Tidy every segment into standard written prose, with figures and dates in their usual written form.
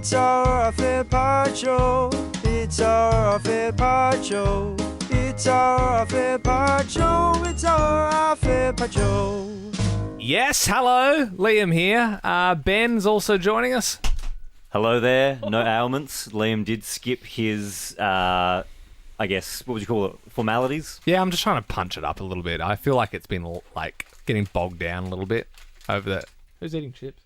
It's our fair part show. It's our fair part show. It's our fair part show. It's our fair part show. Yes, hello. Liam here. Ben's also joining us. Hello there. No ailments. Liam did skip his, I guess, what would you call it, formalities? Yeah, I'm just trying to punch it up a little bit. I feel like it's been, like, getting bogged down a little bit over the... Who's eating chips?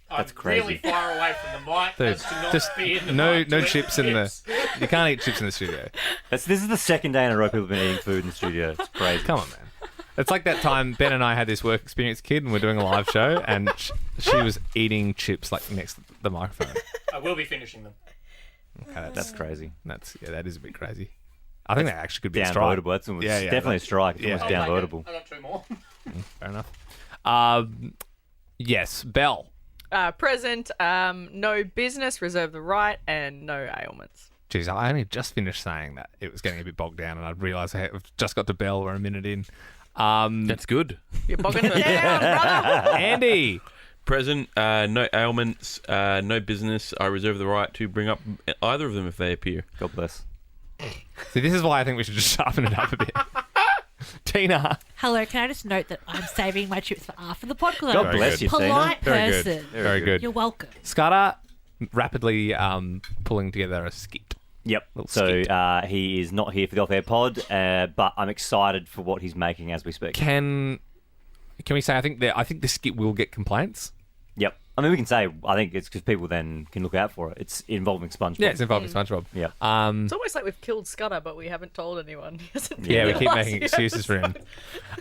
That's I'm crazy. really far away from the mic. Dude, as to not just be in the no mic with chips in the... chips. You can't eat chips in the studio. This is the second day in a row people have been eating food in the studio. It's crazy. Come on, man. It's like that time Ben and I had this work experience kid and we're doing a live show and she was eating chips like next to the microphone. I will be finishing them. Okay, That's crazy. that is a bit crazy. I think that actually could be a strike. Downloadable. That's almost, Yeah, definitely a strike. It's yeah. almost downloadable. I got two more. Fair enough. Yes, Belle. Present, no business, reserve the right, and no ailments. Jeez, I only just finished saying that it was getting a bit bogged down and I realised I've just got to Belle. We're a minute in. That's good. You're bogging it down, brother. Andy. Present, no ailments, no business. I reserve the right to bring up either of them if they appear. God bless. See, this is why I think we should just sharpen it up a bit. Tina. Hello, can I just note that I'm saving my chips for after the podcast? God bless you, Tina. Polite Very good. person. Very good. You're welcome. Scudder rapidly pulling together a skit. Yep. Little So skit. he is not here for the off-air pod, but I'm excited for what he's making as we speak. Can we say I think the skit will get complaints? Yep. I mean, we can say I think it's because people then can look out for it. It's involving SpongeBob. Yeah, it's involving SpongeBob. Yeah. It's almost like we've killed Scudder, but we haven't told anyone. He hasn't been Yeah, we in keep the making last excuses for him.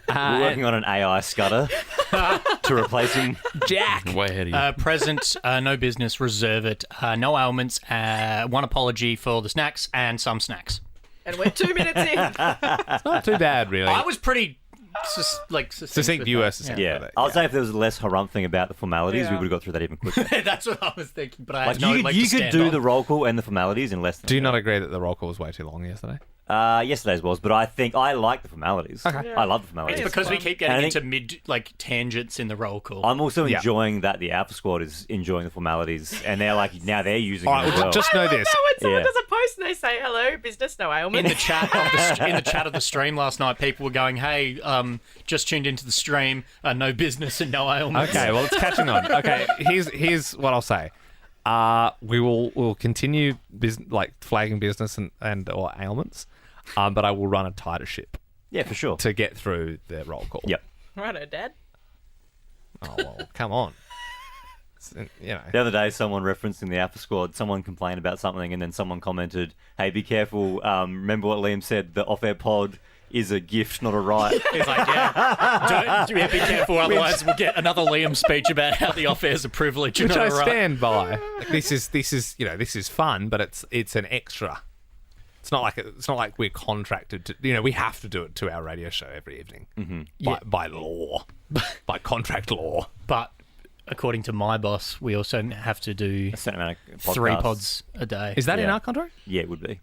We're working on an AI Scudder to replace him. Jack. Way ahead of you. Present, no business, reserve it, no ailments, one apology for the snacks, and some snacks. And we're 2 minutes in. It's not too bad, really. I was pretty Succinct with US. that. Yeah. I would say if there was less harumphing about the formalities, we Yeah. would have got through that even quicker. That's what I was thinking, but I Like had no you leg could, you to could stand do on. the roll call and the formalities in less than Do you not agree that the roll call was way too long yesterday? Yesterday's was, but I think I like the formalities. Okay. I love the It's formalities. because we keep getting And I into think- mid tangents in the roll call. I'm also Yeah. enjoying that the Alpha Squad is enjoying the formalities, and they're like now they're using All it right, as well. just know this. No, when someone Yeah. does a post and they say, hello, business, no in ailments. the chat of the stream last night, people were going, "Hey, just tuned into the stream. No business and no ailments." Okay, well, it's catching on. Okay, here's what I'll say. We'll continue flagging business and or ailments, but I will run a tighter ship Yeah, for sure. to get through the roll call. Yep. Righto, Dad. Oh well, come on. The other day, someone referencing the Alpha Squad, someone complained about something, and then someone commented, "Hey, be careful. Remember what Liam said? The off-air pod is a gift, not a right." He's like, "Yeah, be careful, otherwise we'll get another Liam speech about how the off-air's a privilege." Which and I not a right." stand by. Like, this is fun, but it's an extra. It's not like we're contracted to. We have to do it to our radio show every evening by law, by contract law. But according to my boss, we also have to do A certain amount of 3 podcasts. pods a day. Is that in Yeah. our contract? Yeah, it would be.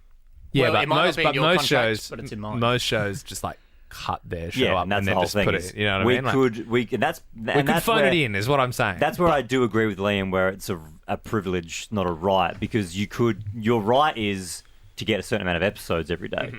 Yeah, Well, but it might not most be in your most contract, shows, but it's in mine. most shows just like cut their show Yeah, up and that's and the then whole just thing. put is it. You know what we I mean? could, and that's We could phone where, it in, is what I'm saying. That's where I do agree with Liam, where it's a privilege, not a right, because your right is to get a certain amount of episodes every day.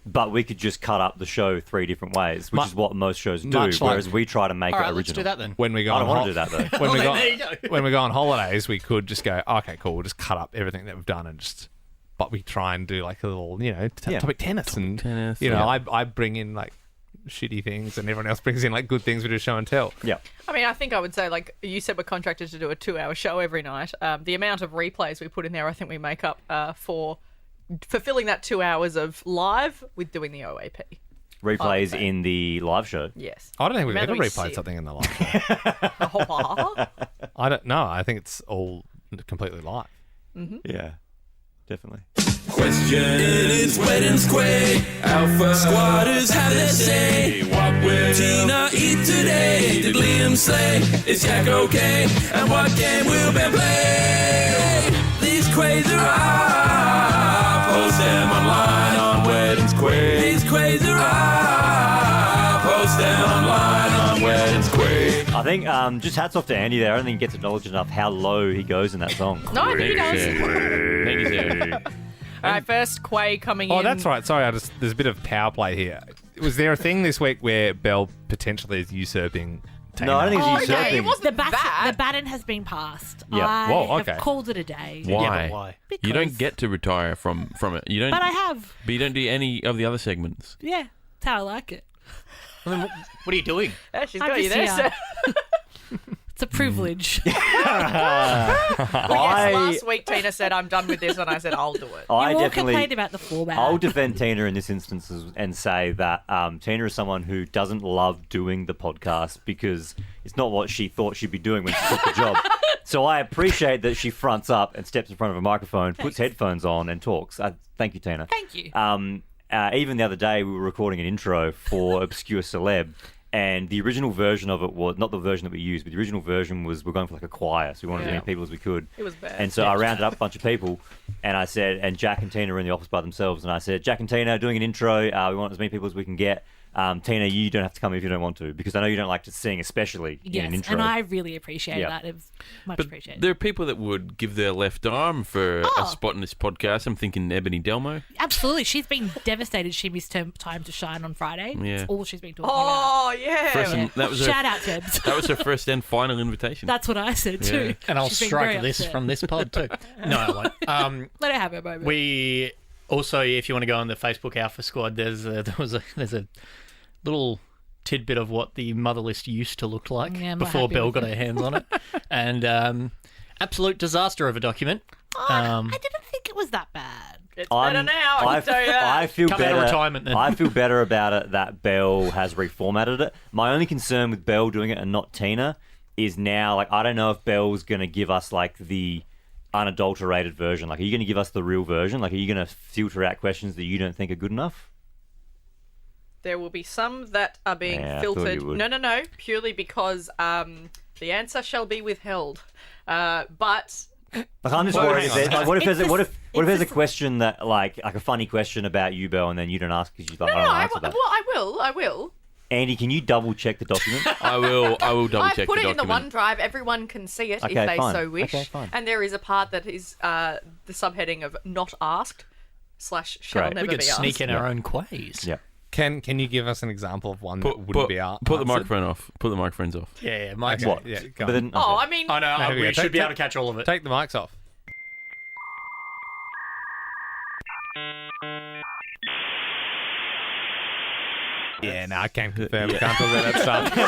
But we could just cut up the show 3 different ways, which is what most shows do, much like- whereas we try to make All it right, original. let's do that then. when we go I on don't want to do that, though. when we Well, go there you go. when we go on holidays, we could just go, okay, cool, we'll just cut up everything that we've done and just. But we try and do like a little, topic tennis, and tennis, I bring in like shitty things, and everyone else brings in like good things. We do show and tell. Yeah. I mean, I think I would say, like you said, we're contracted to do a 2-hour show every night. The amount of replays we put in there, I think we make up for fulfilling that 2 hours of live with doing the OAP. Replays Okay. in the live show. Yes. I don't think we've Rather ever we replayed sit. something in the live show. I don't know. I think it's all completely live. Yeah, definitely. Question. It's Wednesquay. Alpha Squatters have their say. What will Tina eat today? Did Liam slay? Is Jack okay? And what game will Ben play? These quays are up. Post them online on Wednesquay. These quays are up. Post them online on Wednesquay. I think just hats off to Andy there. I don't think he gets acknowledged enough how low he goes in that song. No, I think he does. Thank you, sir. All right, first Quay coming in. Oh, that's right. Sorry, there's a bit of power play here. Was there a thing this week where Belle potentially is usurping Tina? No, I don't think he's usurping. it wasn't The that. baton has been passed. Yeah. I Whoa, have okay. called it a day. Why? Yeah, but why? You don't Because- get to retire from it. You don't. But I have. But you don't do any of the other segments. Yeah, that's how I like it. What are you doing? Yeah, she's I'm got you just there. here. So. It's a privilege. Well, yes, last week Tina said, I'm done with this, and I said, I'll do it. I You all definitely. complained about the format. I'll defend Tina in this instance and say that Tina is someone who doesn't love doing the podcast because it's not what she thought she'd be doing when she took the job. So I appreciate that she fronts up and steps in front of a microphone, puts headphones on, and talks. Thank you, Tina. Thank you. Even the other day, we were recording an intro for Obscure Celeb, and the original version of it was not the version that we used, but the original version was we're going for like a choir, so we wanted as many people as we could. It was bad. And so I rounded up a bunch of people, and I said, and Jack and Tina were in the office by themselves, and I said, Jack and Tina doing an intro. We want as many people as we can get. Tina, you don't have to come if you don't want to, because I know you don't like to sing, especially in an Yes, intro. and I really appreciate Yeah. that. It was much But appreciated. there are people that would give their left arm for a spot in this podcast. I'm thinking Ebony Delmo. Absolutely. She's been devastated she missed her time to shine on Friday. Yeah. That's all she's been talking Oh, yeah. First and- that was her, Shout out, Debs. that was her first and final invitation. That's what I said too. And I'll She's been very strike this upset. from this pod too. No, I won't. Let her have her moment. We also, if you want to go on the Facebook Alpha Squad, there's a little tidbit of what the mother list used to look like Yeah, I'm not before happy Belle with got it. her hands on it, and absolute disaster of a document. I didn't think it was that bad. It's better now, I can tell you that. I feel Come out of better. retirement then. I feel better about it that Belle has reformatted it. My only concern with Belle doing it and not Tina is now, like, I don't know if Belle's going to give us, like, the unadulterated version. Like, are you going to give us the real version? Like, are you going to filter out questions that you don't think are good enough? There will be some that are being Yeah, I thought filtered. you would. No, purely because the answer shall be withheld. But Like, I'm just Well, worried. hang If on. there's, like, what if there's It's a question that like a funny question about you, Belle, and then you don't ask because you like, no, I don't I answer that. I will. Andy, can you double check the document? I will double I've check put the it in the document. OneDrive. Everyone can see it Okay, if they fine. so wish. Okay, fine. And there is a part that is the subheading of not asked / shall Great. never We could be sneak asked. in our own quays. Yeah. Can you give us an example of one that wouldn't be answered? Put the microphone off. Put the microphones off. Yeah, Mike's Okay, What? yeah, go But on. then, Oh, okay. I mean, I know. No, here we we go. should be Take- able to catch all of it. Take the mics off. Yeah, no, I can confirm. I can't talk about that stuff. So,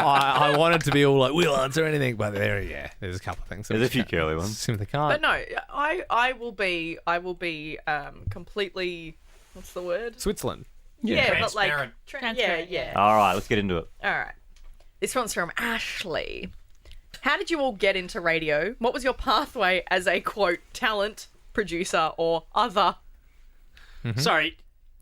I wanted to be all like, we'll answer anything, but there's a couple of things. that There's we a few can't- curly ones. Simply can't. but no, I will be completely. What's the word? Switzerland. Yeah, but like, Transparent. Transparent, yeah. All right, let's get into it. All right. This one's from Ashley. How did you all get into radio? What was your pathway as a quote talent, producer, or other? Sorry,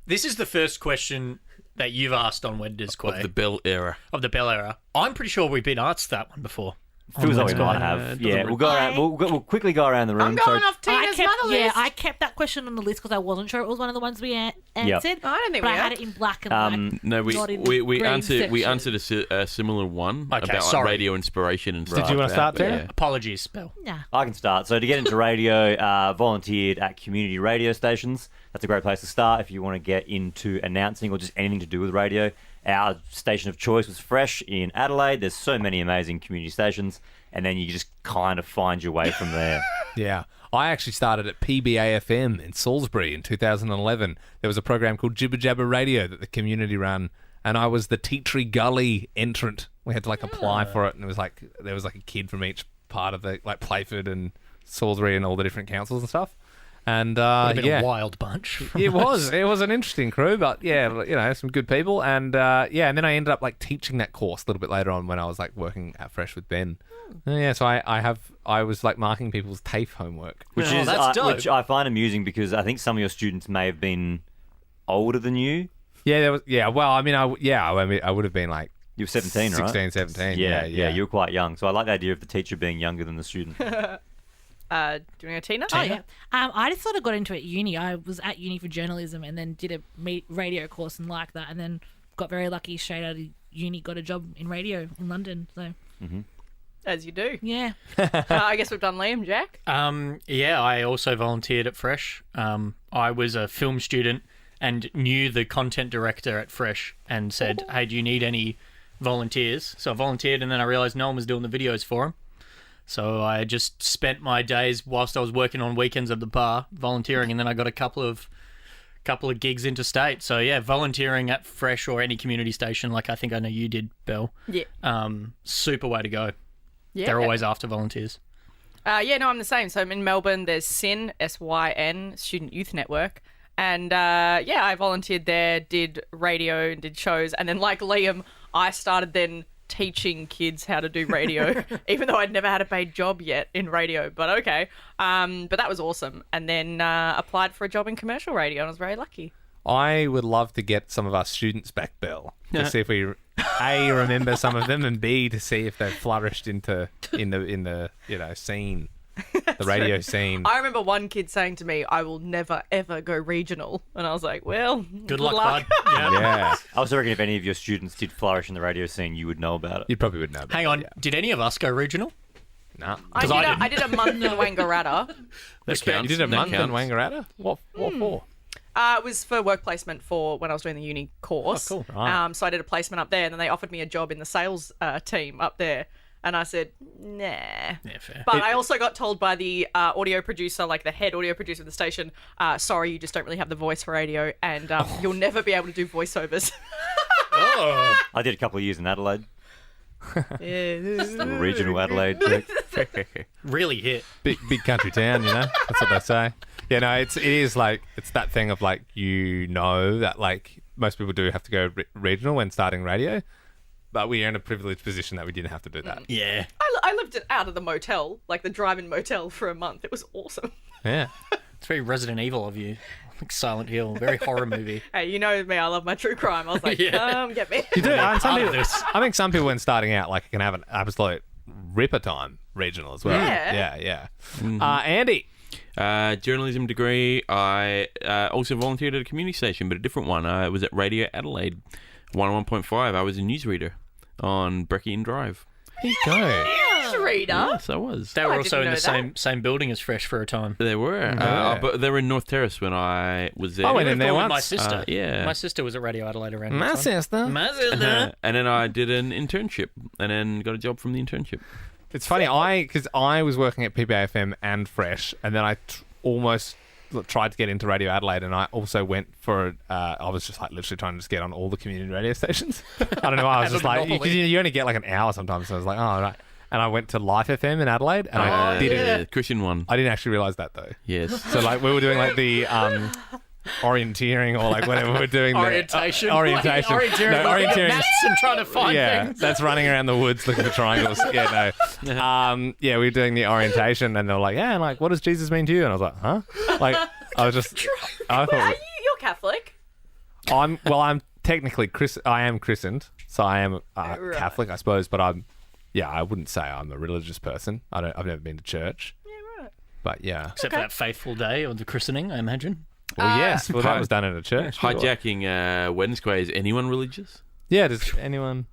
this is the first question that you've asked on wednesquay Of the Bell era. of the Bell era. I'm pretty sure we've been asked that one before. Feels like we Wednesday. might have. Yeah, we'll go around. I- We'll quickly go around the room. I'm going So- off Tina's mother list. I kept that question on the list because I wasn't sure it was one of the ones we answered. I don't think but we I had have. it in black and white. No, not in we green answered section. a similar one Okay, about like, sorry. radio inspiration and stuff. Did you want like to start, that, Tina? yeah. Apologies, Bell. Nah. I can start. So to get into radio, volunteered at community radio stations. That's a great place to start if you want to get into announcing or just anything to do with radio. Our station of choice was Fresh in Adelaide. There's so many amazing community stations, and then you just kind of find your way from there. Yeah. I actually started at PBAFM in Salisbury in 2011. There was a program called Jibber Jabber Radio that the community ran, and I was the Teatree Gully entrant. We had to like apply for it, and it was like there was like a kid from each part of the like Playford and Salisbury and all the different councils and stuff. And Would have been yeah, a wild bunch. it was an interesting crew, but yeah, some good people, and and then I ended up like teaching that course a little bit later on when I was like working at Fresh with Ben. So I was like marking people's TAFE homework. Which Oh, is that's dope. which I find amusing because I think some of your students may have been older than you. Yeah, there was. Yeah, well, I mean, I would have been like You were 17, right? 16, 17. Yeah, Yeah. you were quite young. So I like the idea of the teacher being younger than the student. Do you want to go Tina? Oh, yeah. I just sort of got into it at uni. I was at uni for journalism and then did a radio course and liked that, and then got very lucky straight out of uni got a job in radio in London. So As you do. yeah, I guess we've done Liam, Jack. Yeah, I also volunteered at Fresh. I was a film student and knew the content director at Fresh and said, hey, do you need any volunteers? So I volunteered, and then I realised no one was doing the videos for him. So I just spent my days whilst I was working on weekends at the bar volunteering, and then I got a couple of gigs interstate. So yeah, volunteering at Fresh or any community station, like I think I know you did, Belle. Yeah. Super way to go. Yeah. They're always after volunteers. Yeah, no, I'm the same. So I'm in Melbourne. There's SYN, SYN, Student Youth Network. And yeah, I volunteered there, did radio and did shows. And then like Liam, I started then teaching kids how to do radio, even though I'd never had a paid job yet in radio. But okay. But that was awesome. And then applied for a job in commercial radio, and I was very lucky. I would love to get some of our students back, Bill, to see if we A, remember some of them, and B, to see if they've flourished in the scene, the radio scene. I remember one kid saying to me, I will never, ever go regional. And I was like, well, Good luck, bud. Yeah. Yeah, I also reckon if any of your students did flourish in the radio scene, you would know about it. you probably would know. About Hang on, it, did any of us go regional? yeah. No. I did a month in Wangaratta. You did a month in Wangaratta? What for? It was for work placement for when I was doing the uni course. Oh, cool. Right. So I did a placement up there, and then they offered me a job in the sales team up there. And I said, nah. Yeah, fair. But I also got told by the audio producer, like the head audio producer of the station, sorry, you just don't really have the voice for radio, and you'll never be able to do voiceovers. I did a couple of years in Adelaide. Regional Adelaide. Really hit. Big country town, that's what they say. Yeah, no, it is like, it's that thing of like, that like most people do have to go regional when starting radio, but we are in a privileged position that we didn't have to do that. Yeah. I lived out of the motel, like the drive-in motel, for a month. It was awesome. Yeah. It's very Resident Evil of you. Like Silent Hill. Very horror movie. Hey, you know me, I love my true crime. I was like, Yeah. come get me. You do. Part of I this. think some people when starting out like can have an absolute ripper time regional as well. Yeah. Yeah. Andy. Journalism degree. I also volunteered at a community station, but a different one. I was at Radio Adelaide, 101.5. I was a newsreader on Breckian Drive. There you go. Reader. Yes, I was. They were I also in didn't the know same building as Fresh for a time. They were, Yeah. but they were in North Terrace when I was there. I went in there With my once. sister. Yeah. My sister was at Radio Adelaide around My that time. sister. My sister. And then I did an internship, and then got a job from the internship. It's funny, because I was working at PBAFM and Fresh, and then I almost tried to get into Radio Adelaide, and I also went for, I was just like literally trying to just get on all the community radio stations. I don't know why, I was Have just a like, monopoly. you only get like an hour sometimes, so I was like, oh, right. And I went to Life FM in Adelaide, and I didn't Christian one. I didn't actually realise that though. Yes. So like we were doing like the orienteering or like whatever we're doing. Orientation. Orientation. Orienteering. No, orienteering. Maps and trying to find Yeah, things. that's running around the woods looking for triangles. Yeah, no. Yeah, we were doing the orientation, and they were like, yeah, and like, what does Jesus mean to you? And I was like, huh? Like, I was just, I Wait, thought, you're Catholic? I'm technically I am christened, so I am Right. Catholic, I suppose, but I wouldn't say I'm a religious person. I've never been to church, Yeah, right. but yeah. Except for that faithful day of the christening, I imagine. Well, yes, well, that was done in a church. Hijacking Wednesquay. Is anyone religious? Yeah, does anyone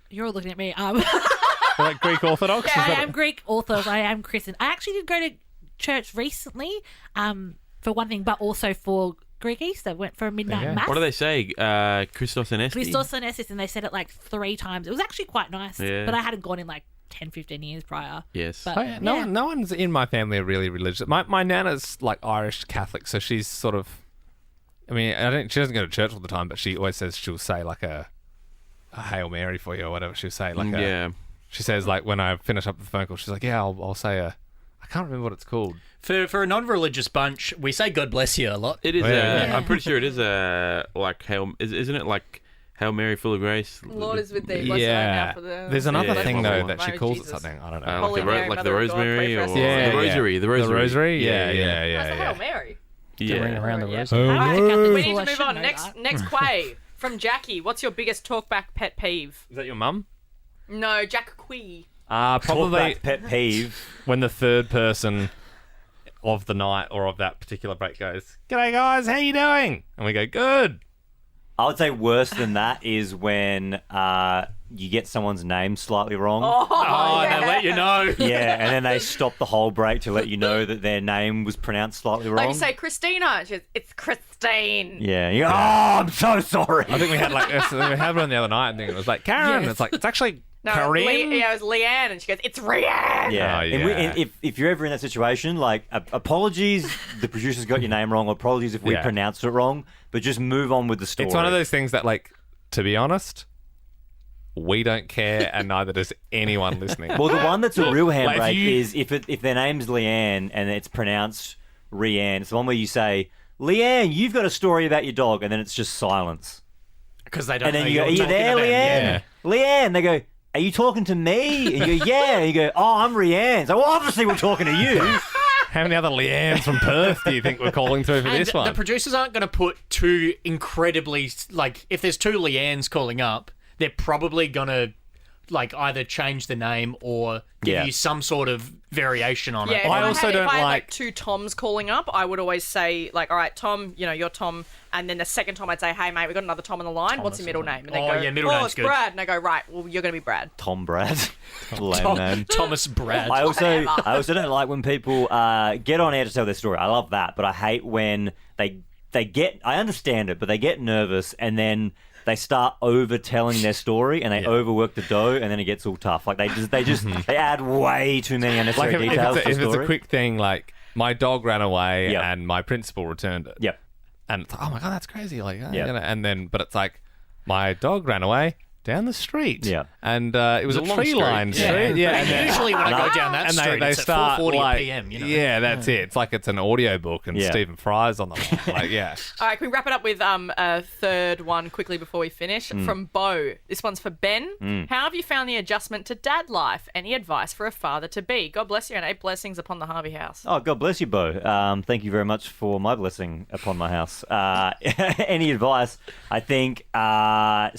you're all looking at me. like Greek Orthodox? Is I that- am Greek Orthodox. I am Christian. I actually did go to church recently, for one thing, but also for Greek Easter. Went for a midnight Yeah. mass. What do they say? Christos Anesti? Christos Anestis, and they said it like 3 times. It was actually quite nice, Yeah. but I hadn't gone in like 10, 15 years prior. Yes. But Oh, yeah. No one's in my family are really religious. My nana's like Irish Catholic, so she's sort of. I mean, she doesn't go to church all the time, but she always says she'll say like a Hail Mary for you or whatever. She'll say like Yeah. She says like when I finish up the phone call, she's like, yeah, I'll say I can't remember what it's called. For a non-religious bunch, we say God bless you a lot. It is. Oh, yeah. I'm pretty sure it is like Hail. Isn't it like Hail Mary, full of grace? Lord is with thee. Blessed art thou Yeah. for the... There's another Yeah, thing that's though one. that she Mary calls it Jesus. something. I don't know. Like Holy the, Mary, like the Mother of God, rosemary pray for or us the sinners. rosary. The rosary. The rosary. Yeah, Yeah. That's a Hail Mary. Yeah. Ring around the Yeah. rosary. I went to Catholic We need school, to I move should on. know Next that. Quay from Jackie. What's your biggest talkback pet peeve? Is that your mum? No, Jack Quay. Probably Talkback pet peeve. when the third person of the night or of that particular break goes, "G'day guys, how you doing?" And we go, "Good." I would say worse than that is when you get someone's name slightly wrong. Oh, and they let you know. Yeah, and then they stop the whole break to let you know that their name was pronounced slightly wrong. Like you say, Christina. She goes, it's Christine. Yeah, you go, oh, I'm so sorry. I think we had we had one the other night, and it was like Karen. Yes. It's like it's actually No, Karen. it was Leanne, and she goes, it's Rianne. Yeah, Oh, And yeah. if you're ever in that situation, like, apologies, the producers got your name wrong, or apologies if we Yeah. pronounced it wrong, but just move on with the story. It's one of those things that, like, to be honest, we don't care, and neither does anyone listening. Well, the one that's a real handbrake Like, if you- is if their name's Leanne and it's pronounced Rianne. It's the one where you say, Leanne, you've got a story about your dog, and then it's just silence. Because they don't And then know you go, you're are you talking there, about Leanne? them. Leanne. They go, are you talking to me? And you go, yeah. And you go, oh, I'm Rianne. So, well, obviously we're talking to you. How many other Leannes from Perth do you think we're calling through for And this one? the producers aren't going to put two incredibly, like, if there's two Leannes calling up, they're probably going to, like, either change the name or give Yeah. you some sort of variation on Yeah, it. if I I also had, don't if I had like- two Toms calling up, I would always say, like, all right, Tom, you're Tom. And then the second Tom, I'd say, hey, mate, we got another Tom on the line. What's your middle name? And they Oh, go, yeah, middle name's it's good. Brad. And I go, right, well, you're going to be Brad. Tom Brad. Lame name. Thomas Brad. I also don't like when people get on air to tell their story. I love that, but I hate when they get. I understand it, but they get nervous and then they start over telling their story and they overwork the dough, and then it gets all tough. Like they add way too many unnecessary like if details to the it's story. a quick thing, like my dog ran away Yep. and my principal returned it. Yep. And it's like, oh my god, that's crazy. Like, Yep. and then, but it's like, my dog ran away down the street. Yeah. And it was a a long tree-lined street. street. Yeah. And And usually when I go down that and street, they it's start at 4:40 like, PM, you know? Yeah, that's it. It's like it's an audio book and Yeah. Stephen Fry's on the line. Like, yeah. All right, can we wrap it up with a third one quickly before we finish? From Bo. This one's for Ben. How have you found the adjustment to dad life? Any advice for a father-to-be? God bless you and 8 blessings upon the Harvey house. Oh, God bless you, Bo. Thank you very much for my blessing upon my house. Any advice? I think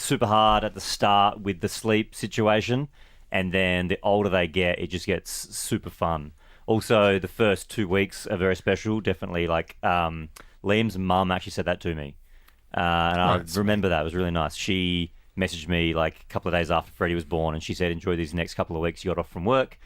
super hard at the start with the sleep situation, and then the older they get, it just gets super fun. Also, the first 2 weeks are very special. Definitely, like Liam's mum actually said that to me, and I remember that. It was really nice. She messaged me like a couple of days after Freddie was born, and she said, enjoy these next couple of weeks. You got off from work.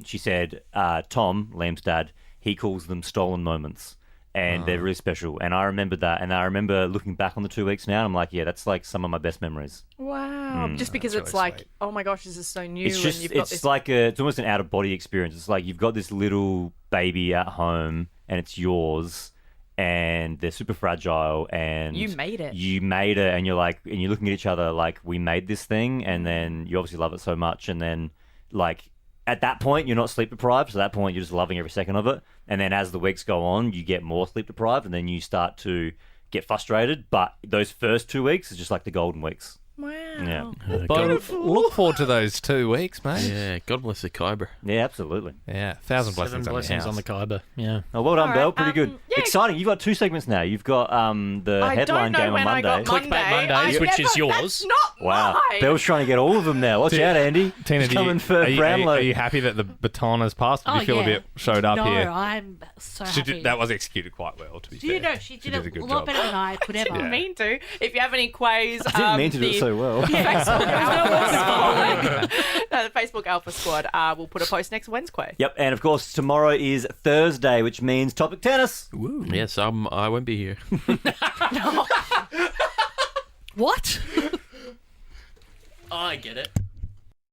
She said, Tom, Liam's dad, he calls them stolen moments. And they're really special. And I remembered that. And I remember looking back on the 2 weeks now, and I'm like, yeah, that's like some of my best memories. Wow. Just because it's really like, sweet. oh my gosh, this is so new. It's just, and you've got it's this... like it's almost an out-of-body experience. It's like you've got this little baby at home, and it's yours, and they're super fragile, and You made it. You made it, and you're like, and you're looking at each other like, we made this thing, and then you obviously love it so much, and then like at that point you're not sleep deprived, so at that point you're just loving every second of it, and then as the weeks go on, you get more sleep deprived, and then you start to get frustrated. But those first 2 weeks is just like the golden weeks. Wow. Yeah, But look forward to those 2 weeks, mate. Yeah, God bless the Kyber. yeah, absolutely. Yeah, 1,000 Seven blessings, blessings on the Khyber. Yeah. Oh, well done, All Belle. right, Pretty good. yeah. Exciting. You've got 2 segments now. You've got the I headline don't know game on when Monday. I got Clickbait Monday. Mondays, I which is never- yours. That's not Wow. mine. Bell's trying to get all of them now. Watch out, Andy. Tina, He's coming for are Brownlow. you happy that the baton has passed? Do you feel a bit showed up no, here? I'm so She happy. did, that was executed quite well, to be Do you fair. know, she did a a good lot job. better than I could ever. I didn't mean to. If you have any quays, I didn't mean to do it so well. The Facebook Alpha Squad will put a post next Wednesday. Yep, and of course, tomorrow is Thursday, which means topic tennis. Yes, I won't be here. What? I get it.